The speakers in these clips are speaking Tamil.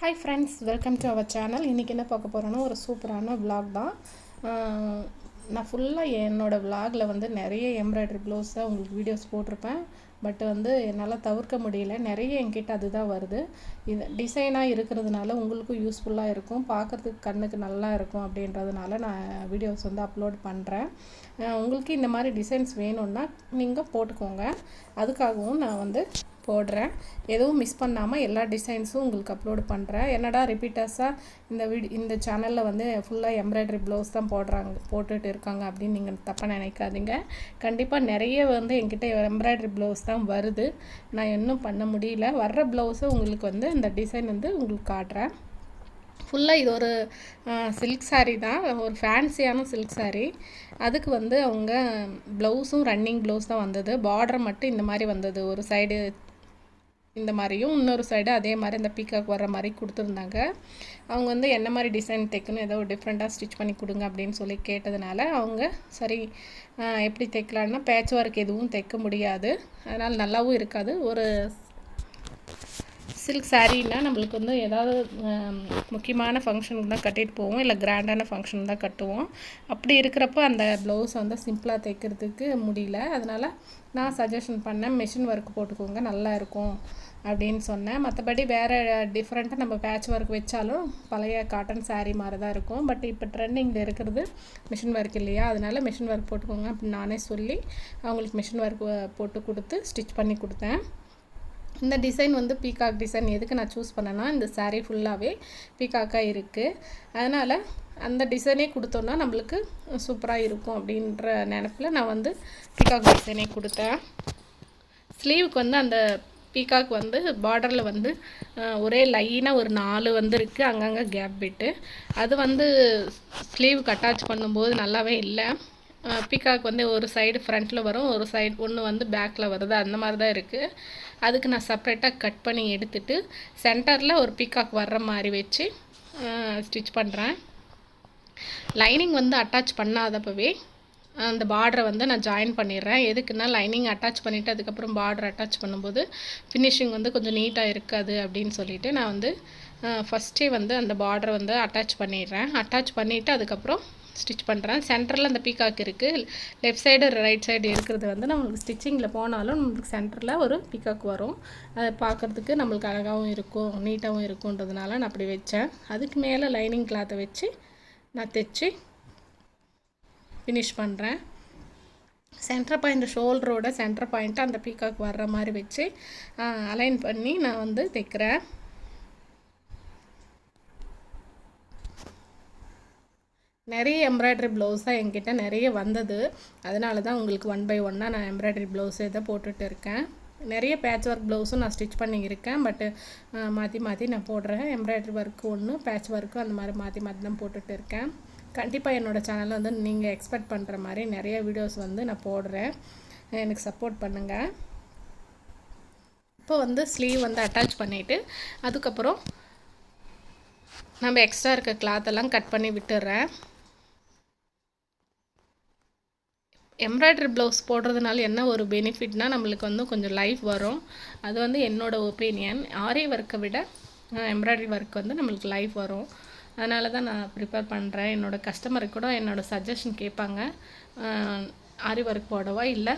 Hi friends, welcome to our channel. இன்றைக்கி என்ன பார்க்க போகிறோன்னா ஒரு சூப்பரான விலாக் தான். நான் ஃபுல்லாக என்னோடய விலாகில் வந்து நிறைய எம்ப்ராய்டரி ப்ளவுஸை உங்களுக்கு வீடியோஸ் போட்டிருப்பேன். பட் வந்து என்னால் தவிர்க்க முடியல. நிறைய என்கிட்ட அதுதான் வருது. இது டிசைனாக இருக்கிறதுனால உங்களுக்கும் யூஸ்ஃபுல்லாக இருக்கும், பார்க்குறதுக்கு கண்ணுக்கு நல்லா இருக்கும் அப்படின்றதுனால நான் வீடியோஸ் வந்து அப்லோட் பண்ணுறேன். உங்களுக்கு இந்த மாதிரி டிசைன்ஸ் வேணும்னா நீங்கள் போட்டுக்கோங்க. அதுக்காகவும் நான் வந்து போடுறேன். எதுவும் மிஸ் பண்ணாமல் எல்லா டிசைன்ஸும் உங்களுக்கு அப்லோட் பண்ணுறேன். என்னடா ரிப்பீட்டர்ஸாக இந்த சேனலில் வந்து ஃபுல்லாக எம்ப்ராய்டரி ப்ளவுஸ் தான் போட்டுட்டு இருக்காங்க அப்படின்னு நீங்கள் தப்பாக நினைக்காதீங்க. கண்டிப்பாக நிறைய வந்து என்கிட்ட எம்ப்ராய்டரி ப்ளவுஸ் தான் வருது. நான் இன்னும் பண்ண முடியல. வர்ற ப்ளவுஸை உங்களுக்கு வந்து இந்த டிசைன் வந்து உங்களுக்கு காட்டுறேன். ஃபுல்லாக இது ஒரு சில்க் சாரீ தான், ஒரு ஃபேன்சியான சில்க் சாரீ. அதுக்கு வந்து அவங்க ப்ளவுஸும் ரன்னிங் ப்ளவுஸ் தான் வந்தது. பார்டர் மட்டும் இந்த மாதிரி வந்தது, ஒரு சைடு இந்த மாதிரியும் இன்னொரு சைடு அதே மாதிரி இந்த பீக்காக் வர்ற மாதிரி கொடுத்துருந்தாங்க. அவங்க வந்து என்ன மாதிரி டிசைன் தைக்கணும், ஏதோ டிஃப்ரெண்ட்டாக ஸ்டிச் பண்ணி கொடுங்க அப்படின்னு சொல்லி கேட்டதுனால அவங்க சரி எப்படி தைக்கலான்னா, பேட்ச் ஒர்க் எதுவும் தைக்க முடியாது, அதனால் நல்லாவும் இருக்காது. ஒரு சில்க் சாரீனா நம்மளுக்கு வந்து ஏதாவது முக்கியமான ஃபங்க்ஷனுக்கு தான் கட்டிட்டு போவோம், இல்லை கிராண்டான ஃபங்க்ஷன் தான் கட்டுவோம். அப்படி இருக்கிறப்ப அந்த ப்ளவுஸ் வந்து சிம்பிளாக தைக்கிறதுக்கு முடியல. அதனால் நான் சஜஷன் பண்ணேன், மிஷின் ஒர்க் போட்டுக்கோங்க, நல்லா இருக்கும் அப்படின்னு சொன்னேன். மற்றபடி வேறு டிஃப்ரெண்ட்டாக நம்ம பேட்ச் ஒர்க் வச்சாலும் பழைய காட்டன் சாரீ மாதிரி தான் இருக்கும். பட் இப்போ ட்ரெண்டிங்கில் இருக்கிறது மிஷின் ஒர்க் இல்லையா, அதனால் மிஷின் ஒர்க் போட்டுக்கோங்க அப்படின்னு நானே சொல்லி அவங்களுக்கு மிஷின் ஒர்க் போட்டு கொடுத்து ஸ்டிச் பண்ணி கொடுத்தேன். இந்த டிசைன் வந்து பீகாக் டிசைன் எதுக்கு நான் சூஸ் பண்ணேன்னா, இந்த சாரீ ஃபுல்லாகவே பீகாக்காக இருக்குது. அதனால் அந்த டிசைனே கொடுத்தோன்னா நம்மளுக்கு சூப்பராக இருக்கும் அப்படின்ற நினப்பில் நான் வந்து பீகாக் டிசைனே கொடுத்தேன். ஸ்லீவுக்கு வந்து அந்த பீகாக் வந்து பார்டரில் வந்து ஒரே லைனாக ஒரு 4 வந்து இருக்குது, அங்கங்கே கேப் விட்டு. அது வந்து ஸ்லீவுக்கு அட்டாச் பண்ணும்போது நல்லாவே இல்லை. பீகாக் வந்து ஒரு சைடு ஃப்ரண்ட்டில் வரும், ஒரு சைடு ஒன்று வந்து பேக்கில் வருது, அந்த மாதிரி தான் இருக்குது. அதுக்கு நான் செப்ரேட்டாக கட் பண்ணி எடுத்துகிட்டு சென்டரில் ஒரு பீகாக் வர்ற மாதிரி வச்சு ஸ்டிச் பண்ணுறேன். லைனிங் வந்து அட்டாச் பண்ணாதப்பவே அந்த பார்டரை வந்து நான் ஜாயின் பண்ணிடுறேன். எதுக்குன்னா, லைனிங் அட்டாச் பண்ணிவிட்டு அதுக்கப்புறம் பார்டர் அட்டாச் பண்ணும்போது ஃபினிஷிங் வந்து கொஞ்சம் நீட்டாக இருக்காது அப்படின்னு சொல்லிவிட்டு நான் வந்து ஃபஸ்ட்டே வந்து அந்த பார்டரை வந்து அட்டாச் பண்ணிடுறேன். அட்டாச் பண்ணிவிட்டு அதுக்கப்புறம் ஸ்டிச் பண்ணுறேன். சென்டரில் அந்த பீகாக் இருக்குது, லெஃப்ட் சைடு ரைட் சைடு இருக்கிறது வந்து நம்மளுக்கு ஸ்டிச்சிங்கில் போனாலும் நம்மளுக்கு சென்டரில் ஒரு பீகாக் வரும். அதை பார்க்குறதுக்கு நம்மளுக்கு அழகாகவும் இருக்கும், நீட்டாகவும் இருக்குன்றதுனால நான் அப்படி வச்சேன். அதுக்கு மேலே லைனிங் கிளாத்தை வச்சு நான் தைச்சி ஃபினிஷ் பண்ணுறேன். சென்டர் பாயிண்ட், ஷோல்டரோட சென்டர் பாயிண்ட்டு அந்த பீகாக் வர்ற மாதிரி வச்சு அலைன் பண்ணி நான் வந்து தைக்கிறேன். நிறைய எம்ப்ராய்டரி ப்ளவுஸ் தான் என்கிட்ட நிறைய வந்தது. அதனால தான் உங்களுக்கு 1 by 1 நான் எம்ப்ராய்டரி ப்ளவுஸே தான் போட்டுட்டு இருக்கேன். நிறைய பேட்ச் ஒர்க் ப்ளவுஸும் நான் ஸ்டிச் பண்ணியிருக்கேன். பட்டு மாற்றி நான் போடுறேன். எம்ப்ராய்டரி ஒர்க்கு ஒன்று, பேட்ச் ஒர்க்கு அந்த மாதிரி மாற்றி தான் போட்டுட்டு இருக்கேன். கண்டிப்பாக என்னோடய சேனலில் வந்து நீங்கள் எக்ஸ்பெக்ட் பண்ணுற மாதிரி நிறைய வீடியோஸ் வந்து நான் போடுறேன். எனக்கு சப்போர்ட் பண்ணுங்கள். இப்போ வந்து ஸ்லீவ் வந்து அட்டாச் பண்ணிவிட்டு அதுக்கப்புறம் நம்ம எக்ஸ்ட்ரா இருக்க கிளாத்தெல்லாம் கட் பண்ணி விட்டுடுறேன். எம்ப்ராய்டரி ப்ளவுஸ் போடுறதுனால என்ன ஒரு பெனிஃபிட்னால், நம்மளுக்கு வந்து கொஞ்சம் லைஃப் வரும். அது வந்து என்னோடய ஒப்பீனியன். ஆரி ஒர்க்கை விட எம்ப்ராய்டரி ஒர்க் வந்து நம்மளுக்கு லைஃப் வரும். அதனால தான் நான் ப்ரிப்பேர் பண்ணுறேன். என்னோடய கஸ்டமருக்கு கூட என்னோடய சஜஷன் கேட்பாங்க, ஆரி ஒர்க் போடவா இல்லை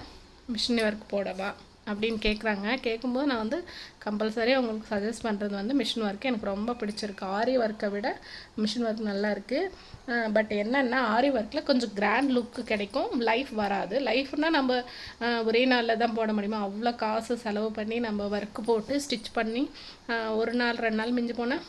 மிஷின் ஒர்க் போடவா அப்படின்னு கேட்குறாங்க. கேட்கும்போது நான் வந்து கம்பல்சரி அவங்களுக்கு சஜஸ்ட் பண்ணுறது வந்து மிஷின் ஒர்க்கு எனக்கு ரொம்ப பிடிச்சிருக்கு. ஆரி ஒர்க்கை விட மிஷின் ஒர்க் நல்லா இருக்குது. பட் என்னென்னா, ஆரி ஒர்க்கில் கொஞ்சம் கிராண்ட் லுக்கு கிடைக்கும், லைஃப் வராது. லைஃப்னால் நம்ம ஒரே நாளில் தான் போட முடியுமா, அவ்வளோ காசு செலவு பண்ணி நம்ம ஒர்க்கு போட்டு ஸ்டிச் பண்ணி ஒரு நாள் 2 நாள் மிஞ்சி போனால்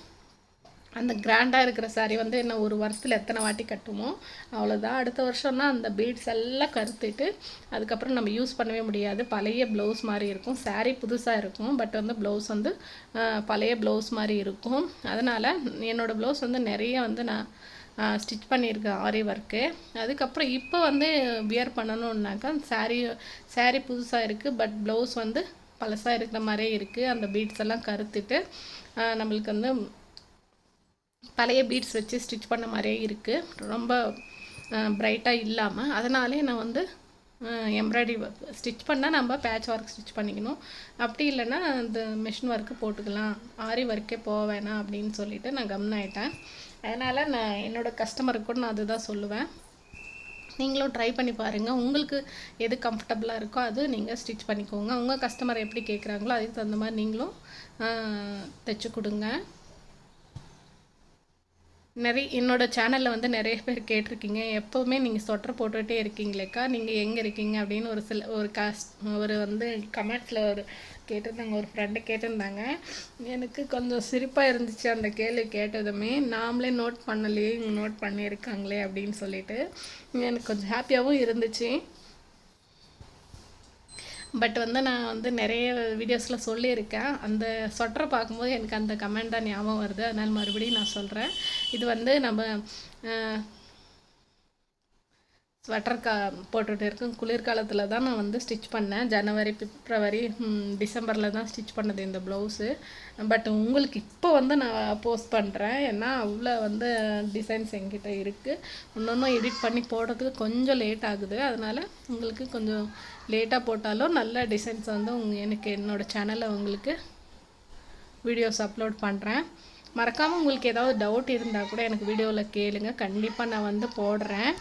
அந்த கிராண்டாக இருக்கிற சாரீ வந்து என்ன ஒரு வருஷத்தில் எத்தனை வாட்டி கட்டுமோ அவ்வளோதான். அடுத்த வருஷம்னா அந்த பீட்ஸ் எல்லாம் கருத்துட்டு அதுக்கப்புறம் நம்ம யூஸ் பண்ணவே முடியாது. பழைய ப்ளவுஸ் மாதிரி இருக்கும். சாரீ புதுசாக இருக்கும், பட் வந்து ப்ளவுஸ் வந்து பழைய ப்ளவுஸ் மாதிரி இருக்கும். அதனால் என்னோடய ப்ளவுஸ் வந்து நிறைய வந்து நான் ஸ்டிச் பண்ணியிருக்கேன் ஆரி ஒர்க்கு. அதுக்கப்புறம் இப்போ வந்து வியர் பண்ணணுன்னாக்கா சாரீ புதுசாக இருக்குது, பட் ப்ளவுஸ் வந்து பழசாக இருக்கிற மாதிரியே இருக்குது. அந்த பீட்ஸ் எல்லாம் கருத்துட்டு நம்மளுக்கு வந்து பழைய பீட்ஸ் வச்சு ஸ்டிச் பண்ண மாதிரியே இருக்குது, ரொம்ப பிரைட்டாக இல்லாமல். அதனாலே நான் வந்து எம்ப்ராய்டரி ஒர்க் ஸ்டிச் பண்ணால் நம்ம பேட்ச் ஒர்க் ஸ்டிச் பண்ணிக்கணும். அப்படி இல்லைன்னா இந்த மிஷின் ஒர்க்கு போட்டுக்கலாம், ஆரி ஒர்க்கே போக வேணாம் அப்படின்னு சொல்லிவிட்டு நான் கம்முன்னு ஆகிட்டேன். அதனால் நான் என்னோடய கஸ்டமருக்கு கூட நான் அதுதான் சொல்லுவேன். நீங்களும் ட்ரை பண்ணி பாருங்கள். உங்களுக்கு எது கம்ஃபர்டபுளாக இருக்கோ அது நீங்கள் ஸ்டிச் பண்ணிக்கோங்க. உங்கள் கஸ்டமர் எப்படி கேட்குறாங்களோ அதுக்கு தகுந்த மாதிரி நீங்களும் தைச்சி கொடுங்க. என்னோடய சேனலில் வந்து நிறைய பேர் கேட்டிருக்கீங்க, எப்போவுமே நீங்கள் ஸ்வெட்டர் போட்டுகிட்டே இருக்கீங்களேக்கா, நீங்கள் எங்கே இருக்கீங்க அப்படின்னு ஒரு வந்து கமெண்ட்ஸில் கேட்டிருந்தாங்க, ஒரு ஃப்ரெண்டு கேட்டிருந்தாங்க. எனக்கு கொஞ்சம் சிரிப்பாக இருந்துச்சு அந்த கேள்வி கேட்டதுமே. நாமளே நோட் பண்ணலையே, இவங்க நோட் பண்ணியிருக்காங்களே அப்படின்னு சொல்லிட்டு எனக்கு கொஞ்சம் ஹாப்பியாகவும் இருந்துச்சு. பட் வந்து நான் வந்து நிறைய வீடியோஸில் சொல்லியிருக்கேன். அந்த ஸ்வெட்டரை பார்க்கும்போது எனக்கு அந்த கமெண்ட் தான் ஞாபகம் வருது. அதனால் மறுபடியும் நான் சொல்கிறேன். இது வந்து நம்ம ஸ்வெட்டர் போட்டுகிட்டு இருக்கேன். குளிர்காலத்தில் தான் நான் வந்து ஸ்டிச் பண்ணேன். ஜனவரி, பிப்ரவரி, டிசம்பரில் தான் ஸ்டிச் பண்ணது இந்த ப்ளவுஸு. பட் உங்களுக்கு இப்போ வந்து நான் போஸ்ட் பண்ணுறேன். ஏன்னா அவ்வளோ வந்து டிசைன்ஸ் என்கிட்ட இருக்குது. இன்னொன்றும் எடிட் பண்ணி போடுறதுக்கு கொஞ்சம் லேட் ஆகுது. அதனால் உங்களுக்கு கொஞ்சம் லேட்டாக போட்டாலும் நல்ல டிசைன்ஸ் வந்து எனக்கு என்னோடய சேனலில் உங்களுக்கு வீடியோஸ் அப்லோட் பண்ணுறேன். மறக்காமல் உங்களுக்கு ஏதாவது டவுட் இருந்தால் கூட எனக்கு வீடியோவில் கேளுங்க, கண்டிப்பாக நான் வந்து போடுறேன்.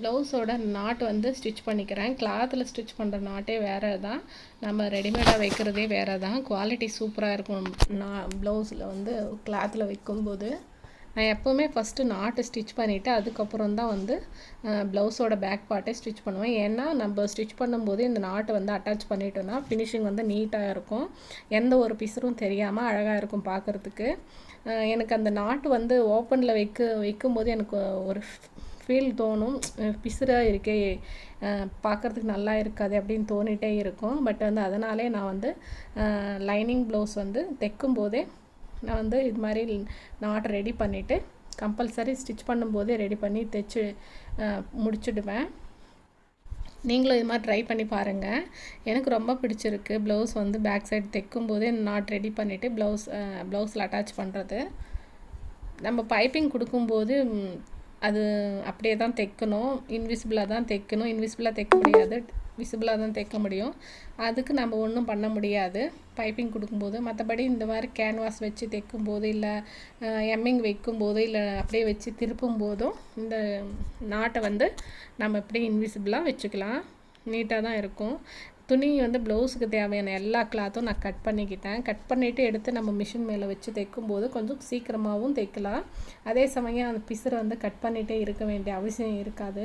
ப்ளவுஸோட நாட் வந்து ஸ்டிச் பண்ணிக்கிறேன். கிளாத்தில் ஸ்டிச் பண்ணுற நாட்டே வேறு தான், நம்ம ரெடிமேடாக வைக்கிறதே வேறு தான். குவாலிட்டி சூப்பராக இருக்கும். ப்ளவுஸில் வந்து கிளாத்தில் வைக்கும்போது நான் எப்போவுமே ஃபஸ்ட்டு நாட்டு ஸ்டிச் பண்ணிவிட்டு அதுக்கப்புறம் தான் வந்து ப்ளவுஸோட பேக் பார்ட்டே ஸ்டிச் பண்ணுவேன். ஏன்னா நம்ம ஸ்டிச் பண்ணும்போது இந்த நாட்டை வந்து அட்டாச் பண்ணிட்டோன்னா ஃபினிஷிங் வந்து நீட்டாக இருக்கும், எந்த ஒரு பிசரும் தெரியாமல் அழகாக இருக்கும் பார்க்குறதுக்கு. எனக்கு அந்த நாட்டு வந்து ஓப்பனில் வைக்கும்போது எனக்கு ஒரு ஃபீல் தோணும், பிசுறாக இருக்கே, பார்க்குறதுக்கு நல்லா இருக்காது அப்படின்னு தோணிகிட்டே இருக்கும். பட் வந்து அதனாலே நான் வந்து லைனிங் ப்ளவுஸ் வந்து தைக்கும்போதே நான் வந்து இது மாதிரி நாட்டை ரெடி பண்ணிவிட்டு கம்பல்சரி ஸ்டிச் பண்ணும்போதே ரெடி பண்ணி தைச்சி முடிச்சுடுவேன். நீங்களும் இது மாதிரி ட்ரை பண்ணி பாருங்கள். எனக்கு ரொம்ப பிடிச்சிருக்கு. ப்ளவுஸ் வந்து பேக் சைடு தைக்கும்போதே நாட் ரெடி பண்ணிவிட்டு ப்ளவுஸில் அட்டாச் பண்ணுறது. நம்ம பைப்பிங் கொடுக்கும்போது அது அப்படியே தான் தைக்கணும், இன்விசிபிளாக தான் தைக்கணும். இன்விசிபிளாக தைக்க முடியாது, விசிபிளாக தான் தைக்க முடியும். அதுக்கு நம்ம ஒன்றும் பண்ண முடியாது பைப்பிங் கொடுக்கும்போது. மற்றபடி இந்த மாதிரி கேன்வாஸ் வச்சு தைக்கும்போது, இல்லை எம்மிங் வைக்கும்போது, இல்லை அப்படியே வச்சு திருப்பும் போதும் இந்த நாட்டை வந்து நம்ம இப்படி இன்விசிபிளாக வச்சுக்கலாம். நீட்டாக தான் இருக்கும். துணி வந்து ப்ளவுஸுக்கு தேவையான எல்லா கிளாத்தும் நான் கட் பண்ணிக்கிட்டேன். கட் பண்ணிவிட்டு எடுத்து நம்ம மிஷின் மேலே வச்சு தைக்கும்போது கொஞ்சம் சீக்கிரமாகவும் தைக்கலாம். அதே சமயம் அந்த பிசுரை வந்து கட் பண்ணிகிட்டே இருக்க வேண்டிய அவசியம் இருக்காது.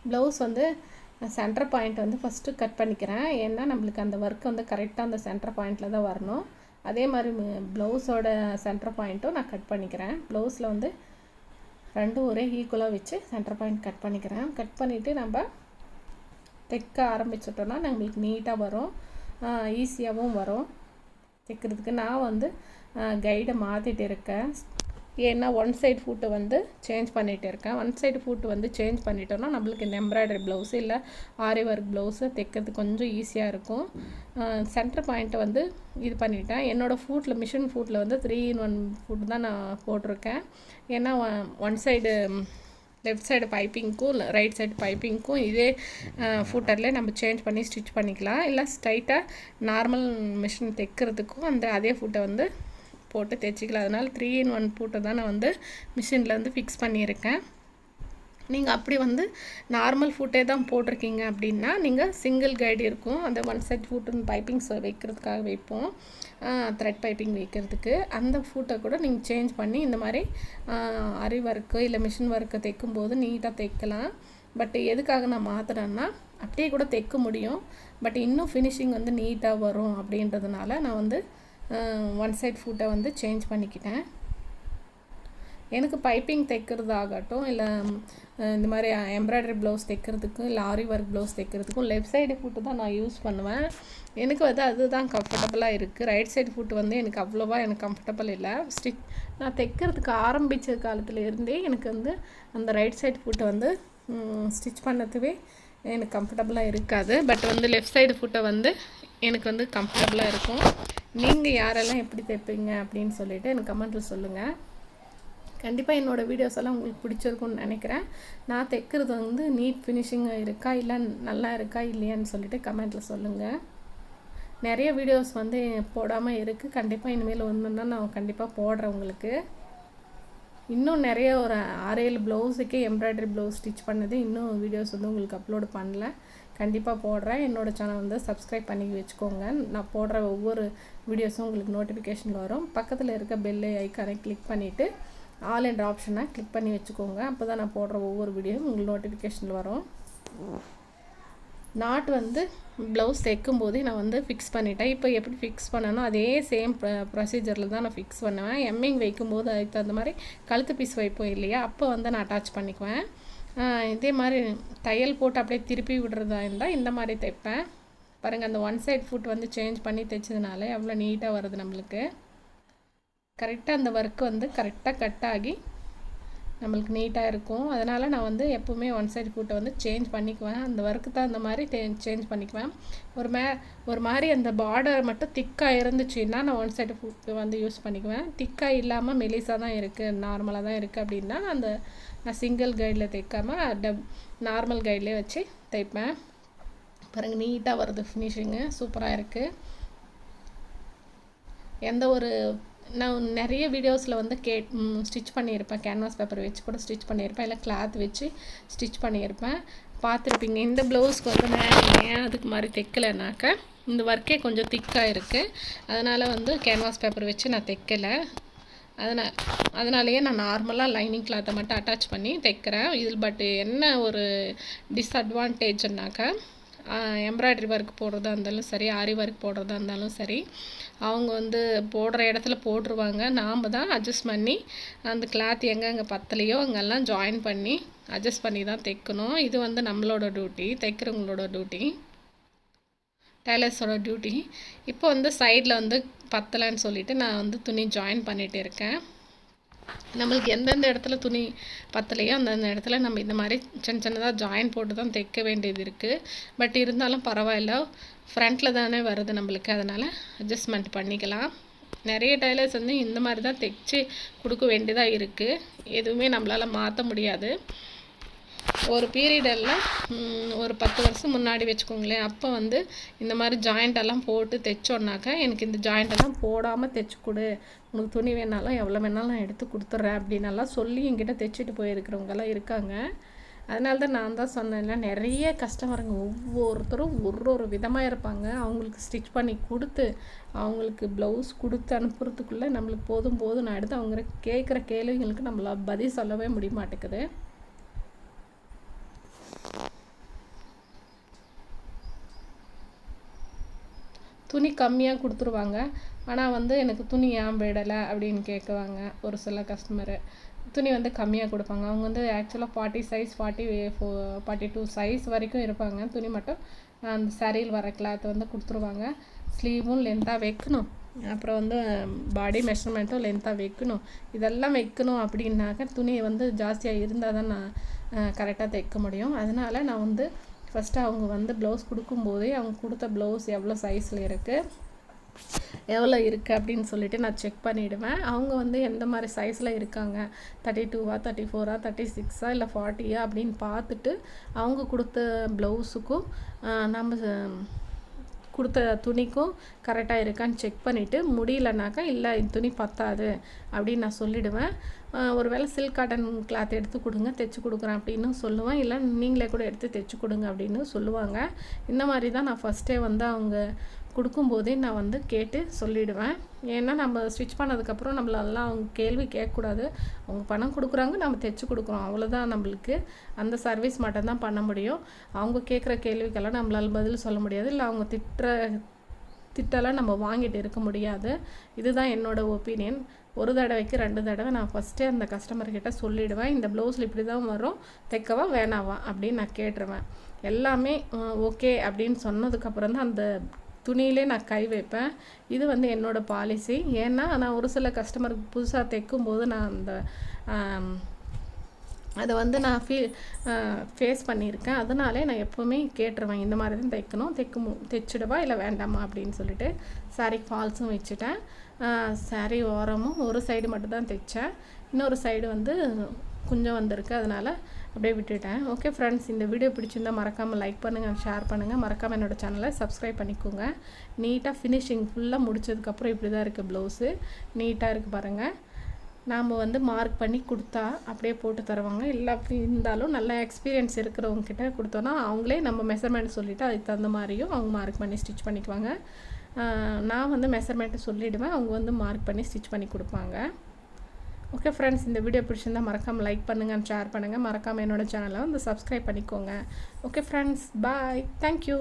ப்ளவுஸ் வந்து சென்டர் பாயிண்ட் வந்து ஃபஸ்ட்டு கட் பண்ணிக்கிறேன். ஏன்னா நம்மளுக்கு அந்த ஒர்க் வந்து கரெக்டாக அந்த சென்டர் பாயிண்டில் தான் வரணும். அதே மாதிரி ப்ளவுஸோட சென்டர் பாயிண்ட்டும் நான் கட் பண்ணிக்கிறேன். ப்ளவுஸில் வந்து ரெண்டும் ஒரே ஈக்குவலாக வச்சு சென்டர் பாயிண்ட் கட் பண்ணிக்கிறேன். கட் பண்ணிவிட்டு நம்ம தைக்க ஆரம்பிச்சிட்டோன்னா நம்மளுக்கு நீட்டாக வரும், ஈஸியாகவும் வரும் தைக்கிறதுக்கு. நான் வந்து கைடை மாற்றிட்டு இருக்கேன். ஏன்னா ஒன் சைடு ஃபுட்டை வந்து சேஞ்ச் பண்ணிகிட்டு இருக்கேன். ஒன் சைடு ஃபுட்டு வந்து சேஞ்ச் பண்ணிட்டோன்னா நம்மளுக்கு இந்த எம்ப்ராய்டரி ப்ளவுஸு இல்லை ஆரி ஒர்க் ப்ளவுஸு தைக்கிறதுக்கு கொஞ்சம் ஈஸியாக இருக்கும். சென்டர் பாயிண்ட்டை வந்து இது பண்ணிட்டேன். என்னோடய ஃபுட்டில் மிஷின் ஃபுட்டில் வந்து 3-in-1 ஃபுட் தான் நான் போட்டிருக்கேன். ஏன்னா ஒன் சைடு லெஃப்ட் சைடு பைப்பிங்க்கும் ரைட் சைடு பைப்பிங்க்கும் இதே ஃபூட்டர்லேயே நம்ம சேஞ்ச் பண்ணி ஸ்டிச் பண்ணிக்கலாம். இல்லை ஸ்ட்ரைட்டாக நார்மல் மிஷின் தைக்கிறதுக்கும் அதே ஃபூட்டை வந்து போட்டு தைச்சிக்கலாம். அதனால் 3-in-1 ஃபூட்டை தான் நான் வந்து மிஷினில் வந்து ஃபிக்ஸ் பண்ணியிருக்கேன். நீங்கள் அப்படி வந்து நார்மல் ஃபுட்டே தான் போட்டிருக்கீங்க அப்படின்னா நீங்கள் சிங்கிள் கைடு இருக்கும். அந்த ஒன் சைட் ஃபுட்டுன்னு பைப்பிங்ஸ் வைக்கிறதுக்காக வைப்போம், த்ரெட் பைப்பிங் வைக்கிறதுக்கு. அந்த ஃபுட்டை கூட நீங்கள் சேஞ்ச் பண்ணி இந்த மாதிரி ஆரி ஒர்க்கு இல்லை மிஷின் ஒர்க்கு தைக்கும்போது நீட்டாக தைக்கலாம். பட் எதுக்காக நான் மாற்றுறேன்னா அப்படியே கூட தைக்க முடியும், பட் இன்னும் ஃபினிஷிங் வந்து நீட்டாக வரும் அப்படின்றதுனால நான் வந்து ஒன் சைட் ஃபுட்டை வந்து சேஞ்ச் பண்ணிக்கிட்டேன். எனக்கு பைப்பிங் தைக்கிறதாகட்டும் இல்லை இந்த மாதிரி எம்ப்ராய்டரி ப்ளவுஸ் தைக்கிறதுக்கும் இல்லை ஆரி ஒர்க் ப்ளவுஸ் தைக்கிறதுக்கும் லெஃப்ட் சைடு ஃபுட்டு தான் நான் யூஸ் பண்ணுவேன். எனக்கு வந்து அதுதான் கம்ஃபர்டபுளாக இருக்குது. ரைட் சைடு ஃபுட்டு வந்து எனக்கு அவ்வளோவா எனக்கு கம்ஃபர்டபுள் இல்லை. நான் தைக்கிறதுக்கு ஆரம்பித்த காலத்தில் இருந்தே எனக்கு வந்து அந்த ரைட் சைடு ஃபுட்டை வந்து ஸ்டிச் பண்ணதுவே எனக்கு கம்ஃபர்டபுளாக இருக்காது. பட் வந்து லெஃப்ட் சைடு ஃபுட்டை வந்து எனக்கு வந்து கம்ஃபர்டபுளாக இருக்கும். நீங்கள் யாரெல்லாம் எப்படி தைப்பீங்க அப்படின்னு சொல்லிவிட்டு எனக்கு கமெண்ட்டில் சொல்லுங்கள். கண்டிப்பாக என்னோடய வீடியோஸ் எல்லாம் உங்களுக்கு பிடிச்சிருக்குன்னு நினைக்கிறேன். நான் தைக்கிறது வந்து நீட் ஃபினிஷிங்காக இருக்கா இல்லை நல்லா இருக்கா இல்லையான்னு சொல்லிட்டு கமெண்ட்டில் சொல்லுங்கள். நிறைய வீடியோஸ் வந்து போடாமல் இருக்குது. கண்டிப்பாக இனிமேல் ஒன்றுன்னா நான் கண்டிப்பாக போடுறேன் உங்களுக்கு. இன்னும் நிறைய ஒரு 6-7 ப்ளவுஸுக்கே எம்ப்ராய்டரி ப்ளவுஸ் ஸ்டிச் பண்ணது இன்னும் வீடியோஸ் வந்து உங்களுக்கு அப்லோடு பண்ணல. கண்டிப்பாக போடுறேன். என்னோடய சேனல் வந்து சப்ஸ்கிரைப் பண்ணி வச்சுக்கோங்க. நான் போடுற ஒவ்வொரு வீடியோஸும் உங்களுக்கு நோட்டிஃபிகேஷன் வரும். பக்கத்தில் இருக்க பெல் ஐக்கானை கிளிக் பண்ணிவிட்டு ஆல் என்ற ஆப்ஷனை கிளிக் பண்ணி வச்சுக்கோங்க. அப்போ தான் நான் போடுற ஒவ்வொரு வீடியோவும் உங்களுக்கு நோட்டிஃபிகேஷனில் வரும். நாட் வந்து ப்ளவுஸ் தைக்கும் போதே நான் வந்து ஃபிக்ஸ் பண்ணிட்டேன். இப்போ எப்படி ஃபிக்ஸ் பண்ணணும் அதே சேம் ப்ரொசீஜரில் தான் நான் ஃபிக்ஸ் பண்ணுவேன். எம்மிங் வைக்கும்போது அதுக்கு தகுந்த மாதிரி கழுத்து பீஸ் வைப்போம் இல்லையா, அப்போ வந்து நான் அட்டாச் பண்ணிக்குவேன். இதே மாதிரி தையல் போட்டு அப்படியே திருப்பி விடுறதா இருந்தால் இந்த மாதிரி தைப்பேன். பாருங்கள், அந்த ஒன் சைட் ஃபுட் வந்து சேஞ்ச் பண்ணி தைச்சதுனால எவ்வளோ நீட்டாக வருது நம்மளுக்கு. கரெக்டாக அந்த ஒர்க்கு வந்து கரெக்டாக கட் ஆகி நம்மளுக்கு நீட்டாக இருக்கும். அதனால் நான் வந்து எப்போவுமே ஒன் சைடு ஃபுட்டை வந்து சேஞ்ச் பண்ணிக்குவேன். அந்த ஒர்க்கு தான் அந்த மாதிரி சேஞ்ச் பண்ணிக்குவேன். ஒரு மாதிரி அந்த பார்டர் மட்டும் திக்காக இருந்துச்சுன்னா நான் ஒன் சைடு ஃபுட்டு வந்து யூஸ் பண்ணிக்குவேன். திக்காக இல்லாமல் மெலிசாக தான் இருக்குது, நார்மலாக தான் இருக்குது அப்படின்னா நான் சிங்கிள் கைடில் தைக்காமல் நார்மல் கைட்லேயே வச்சு தைப்பேன். பாருங்கள், நீட்டாக வருது, ஃபினிஷிங்கு சூப்பராக இருக்குது. எந்த ஒரு நான் நிறைய வீடியோஸில் வந்து ஸ்டிச் பண்ணியிருப்பேன். கேன்வாஸ் பேப்பர் வச்சு கூட ஸ்டிச் பண்ணியிருப்பேன், இல்லை கிளாத் வச்சு ஸ்டிச் பண்ணியிருப்பேன், பார்த்துருப்பீங்க. இந்த ப்ளவுஸ்க்கு வந்து நான் ஏன் அதுக்கு மாதிரி தைக்கலைனாக்கா இந்த ஒர்க்கே கொஞ்சம் திக்காக இருக்குது. அதனால் வந்து கேன்வாஸ் பேப்பர் வச்சு நான் தைக்கலை. அதனாலேயே நான் நார்மலாக லைனிங் கிளாத்தை மட்டும் அட்டாச் பண்ணி தைக்கிறேன். இதில் பட் என்ன ஒரு டிஸ்அட்வான்டேஜ்னாக்கா எம்ப்ராய்டரி ஒர்க் போடுறதா இருந்தாலும் சரி, ஆரி ஒர்க் போடுறதா இருந்தாலும் சரி, அவங்க வந்து போடுற இடத்துல போட்டுருவாங்க. நாம் தான் அட்ஜஸ்ட் பண்ணி அந்த கிளாத் எங்கெங்கே பத்தலையோ அங்கெல்லாம் ஜாயின் பண்ணி அட்ஜஸ்ட் பண்ணி தான் தைக்கணும். இது வந்து நம்மளோட டியூட்டி, தைக்கிறவங்களோட டியூட்டி, டெய்லர்ஸோட டியூட்டி. இப்போ வந்து சைடில் வந்து பத்தலைன்னு சொல்லிவிட்டு நான் வந்து துணி ஜாயின் பண்ணிகிட்டு இருக்கேன். நம்மளுக்கு எந்தெந்த இடத்துல துணி பத்தலையோ அந்தந்த இடத்துல நம்ம இந்த மாதிரி சின்னதாக ஜாயின் போட்டு தான் தைக்க வேண்டியது இருக்குது. பட் இருந்தாலும் பரவாயில்ல, ஃப்ரண்ட்டில் தானே வருது நம்மளுக்கு, அதனால் அட்ஜஸ்ட்மெண்ட் பண்ணிக்கலாம். நிறைய டைலர்ஸ் வந்து இந்த மாதிரி தான் தைச்சி கொடுக்க வேண்டியதாக இருக்குது. எதுவுமே நம்மளால் மாற்ற முடியாது. ஒரு பீரியடெல்லாம் ஒரு 10 வருஷம் முன்னாடி வச்சுக்கோங்களேன், அப்போ வந்து இந்த மாதிரி ஜாயிண்டெல்லாம் போட்டு தைச்சோன்னாக்கா எனக்கு இந்த ஜாயிண்டெல்லாம் போடாமல் தைச்சி கொடு, உனக்கு துணி வேணாலும் எவ்வளோ வேணாலும் நான் எடுத்து கொடுத்துட்றேன் அப்படின்னெல்லாம் சொல்லி என்கிட்ட தைச்சிட்டு போயிருக்கிறவங்கெல்லாம் இருக்காங்க. அதனால தான் நான் தான் சொன்னேன்ல, நிறைய கஸ்டமருங்க ஒவ்வொருத்தரும் ஒரு விதமாக இருப்பாங்க. அவங்களுக்கு ஸ்டிச் பண்ணி கொடுத்து அவங்களுக்கு ப்ளவுஸ் கொடுத்து அனுப்புறதுக்குள்ளே நம்மளுக்கு போதும் நான் எடுத்து அவங்க கேட்குற கேள்விகளுக்கு நம்மளால் பதில் சொல்லவே முடிய மாட்டேங்குது. துணி கம்மியாக கொடுத்துருவாங்க, ஆனால் வந்து எனக்கு துணி ஏன் விடலை அப்படின்னு கேட்குவாங்க ஒரு சில கஸ்டமரு. துணி வந்து கம்மியாக கொடுப்பாங்க. அவங்க வந்து ஆக்சுவலாக 40 சைஸ் 42 சைஸ் வரைக்கும் இருப்பாங்க. துணி மட்டும் அந்த சாரியில் வர கிளாத் வந்து கொடுத்துருவாங்க. ஸ்லீவும் லென்த்தாக வைக்கணும், அப்புறம் வந்து பாடி மெஷர்மெண்ட்டும் லென்த்தாக வைக்கணும். இதெல்லாம் வைக்கணும் அப்படின்னாக்க துணி வந்து ஜாஸ்தியாக இருந்தால் தான் நான் கரெக்டாக தைக்க முடியும். அதனால் நான் வந்து ஃபஸ்ட்டு அவங்க வந்து ப்ளவுஸ் கொடுக்கும்போதே அவங்க கொடுத்த ப்ளவுஸ் எவ்வளோ சைஸில் இருக்குது, எவ்வளோ இருக்குது அப்படின்னு சொல்லிவிட்டு நான் செக் பண்ணிவிடுவேன். அவங்க வந்து எந்த மாதிரி சைஸில் இருக்காங்க, 32வா 34ஆ 36ஆ இல்லை 40ஆ அப்படின்னு பார்த்துட்டு அவங்க கொடுத்த ப்ளவுஸுக்கும் நம்ம கொடுத்த துணிக்கும் கரெக்டாக இருக்கான்னு செக் பண்ணிவிட்டு, முடியலனாக்கா இல்லை இந்த துணி பத்தாது அப்படின்னு நான் சொல்லிவிடுவேன். ஒரு வேளை சில்க் காட்டன் கிளாத் எடுத்து கொடுங்க, தைச்சி கொடுக்குறேன் அப்படின்னு சொல்லுவேன். இல்லை நீங்களே கூட எடுத்து தைச்சி கொடுங்க அப்படின்னு சொல்லுவாங்க. இந்த மாதிரி தான் நான் ஃபஸ்ட்டே வந்து அவங்க கொடுக்கும்போதே நான் வந்து கேட்டு சொல்லிவிடுவேன். ஏன்னா நம்ம ஸ்டிச் பண்ணதுக்கப்புறம் நம்மளெல்லாம் அவங்க கேள்வி கேட்கக்கூடாது. அவங்க பணம் கொடுக்குறாங்க, நம்ம தைச்சி கொடுக்குறோம், அவ்வளோதான். நம்மளுக்கு அந்த சர்வீஸ் மட்டும்தான் பண்ண முடியும். அவங்க கேட்குற கேள்விக்கெல்லாம் நம்மளால் பதில் சொல்ல முடியாது, இல்லை அவங்க திட்டெல்லாம் நம்ம வாங்கிட்டு இருக்க முடியாது. இதுதான் என்னோடய ஒப்பீனியன். ஒரு தடவைக்கு 2 தடவை நான் ஃபஸ்ட்டே அந்த கஸ்டமர்கிட்ட சொல்லிவிடுவேன். இந்த ப்ளவுஸில் இப்படி தான் வரும், தைக்கவா வேணாவா அப்படின்னு நான் கேட்டுருவேன். எல்லாமே ஓகே அப்படின்னு சொன்னதுக்கப்புறம் தான் அந்த துணியிலே நான் கை வைப்பேன். இது வந்து என்னோடய பாலிசி. ஏன்னா நான் ஒரு சில கஸ்டமருக்கு புதுசாக தைக்கும்போது நான் அந்த அதை வந்து நான் ஃபேஸ் பண்ணியிருக்கேன். அதனாலே நான் எப்போவுமே கேட்டுருவேன், இந்த மாதிரி தான் தைச்சிடவா இல்லை வேண்டாமா அப்படின்னு சொல்லிட்டு. சாரீக்கு ஃபால்ஸும் வச்சுட்டேன். சாரீ ஓரமும் ஒரு சைடு மட்டும் தான் தைச்சேன், இன்னொரு சைடு வந்து கொஞ்சம் வந்திருக்கு, அதனால் அப்படியே விட்டுட்டேன். ஓகே ஃப்ரெண்ட்ஸ், இந்த வீடியோ பிடிச்சிருந்தால் மறக்காமல் லைக் பண்ணுங்கள், ஷேர் பண்ணுங்கள், மறக்காமல் என்னோடய சேனலை சப்ஸ்கிரைப் பண்ணிக்கோங்க. நீட்டாக ஃபினிஷிங் ஃபுல்லாக முடிச்சதுக்கப்புறம் இப்படி தான் இருக்குது ப்ளவுஸு. நீட்டாக இருக்குது பாருங்கள். நாம் வந்து மார்க் பண்ணி கொடுத்தா அப்படியே போட்டு தருவாங்க. இல்லை அப்படி இருந்தாலும் நல்ல எக்ஸ்பீரியன்ஸ் இருக்கிறவங்கக்கிட்ட கொடுத்தோன்னா அவங்களே நம்ம மெஷர்மெண்ட் சொல்லிவிட்டு அதுக்கு தகுந்த மாதிரியும் அவங்க மார்க் பண்ணி ஸ்டிச் பண்ணிக்குவாங்க. நான் வந்து மெஷர்மெண்ட்டு சொல்லிவிடுவேன், அவங்க வந்து மார்க் பண்ணி ஸ்டிச் பண்ணி கொடுப்பாங்க. ஓகே ஃப்ரெண்ட்ஸ், இந்த வீடியோ பிடிச்சிருந்தால் மறக்காமல் லைக் பண்ணுங்கள், ஷேர் பண்ணுங்கள், மறக்காமல் என்னோடய சேனலை வந்து சப்ஸ்கிரைப் பண்ணிக்கோங்க. ஓகே ஃப்ரெண்ட்ஸ், பாய், தேங்க்யூ.